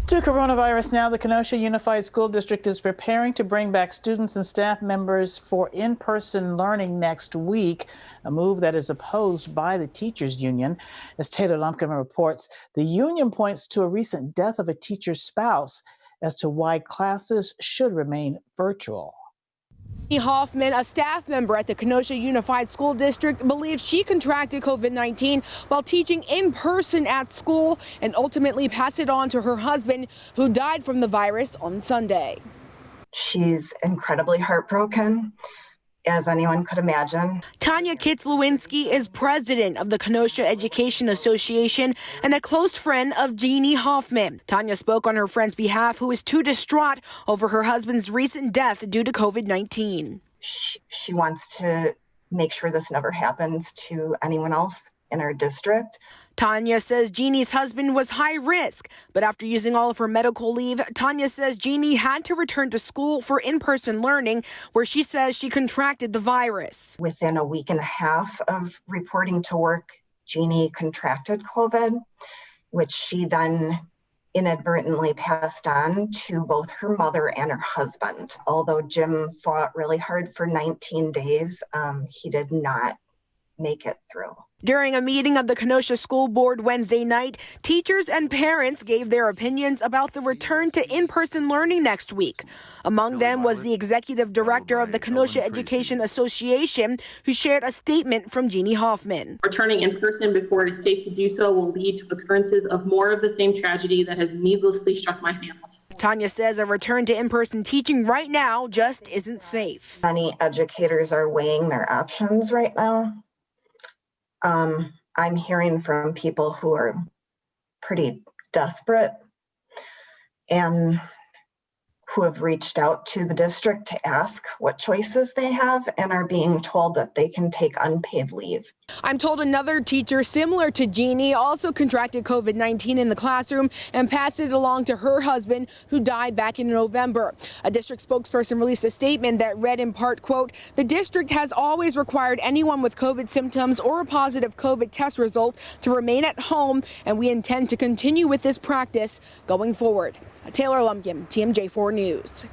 To coronavirus now, the Kenosha Unified School District is preparing to bring back students and staff members for in-person learning next week, a move that is opposed by the teachers union. As Taylor Lumpkin reports, the union points to a recent death of a teacher's spouse as to why classes should remain virtual. Jeanne Hoffman, a staff member at the Kenosha Unified School District, believes she contracted COVID-19 while teaching in person at school and ultimately passed it on to her husband, who died from the virus on Sunday. She's incredibly heartbroken, as anyone could imagine. Tanya Kitz-Lewinsky is president of the Kenosha Education Association and a close friend of Jeanne Hoffman. Tanya spoke on her friend's behalf, who is too distraught over her husband's recent death due to COVID-19. She wants to make sure this never happens to anyone else in our district. Tanya says Jeanne's husband was high risk, but after using all of her medical leave, Tanya says Jeanne had to return to school for in-person learning, where she says she contracted the virus. Within a week and a half of reporting to work, Jeanne contracted COVID, which she then inadvertently passed on to both her mother and her husband. Although Jim fought really hard for 19 days, he did not make it through. During a meeting of the Kenosha School Board Wednesday night, teachers and parents gave their opinions about the return to in-person learning next week. Among them was the executive director of the Kenosha Education Association, who shared a statement from Jeanne Hoffman. Returning in person before it is safe to do so will lead to occurrences of more of the same tragedy that has needlessly struck my family. Tanya says a return to in-person teaching right now just isn't safe. Many educators are weighing their options right now. I'm hearing from people who are pretty desperate and who have reached out to the district to ask what choices they have and are being told that they can take unpaid leave. I'm told another teacher similar to Jeanne also contracted COVID-19 in the classroom and passed it along to her husband, who died back in November. A district spokesperson released a statement that read in part, quote, "The district has always required anyone with COVID symptoms or a positive COVID test result to remain at home, and we intend to continue with this practice going forward." Taylor Lumpkin, TMJ4 News.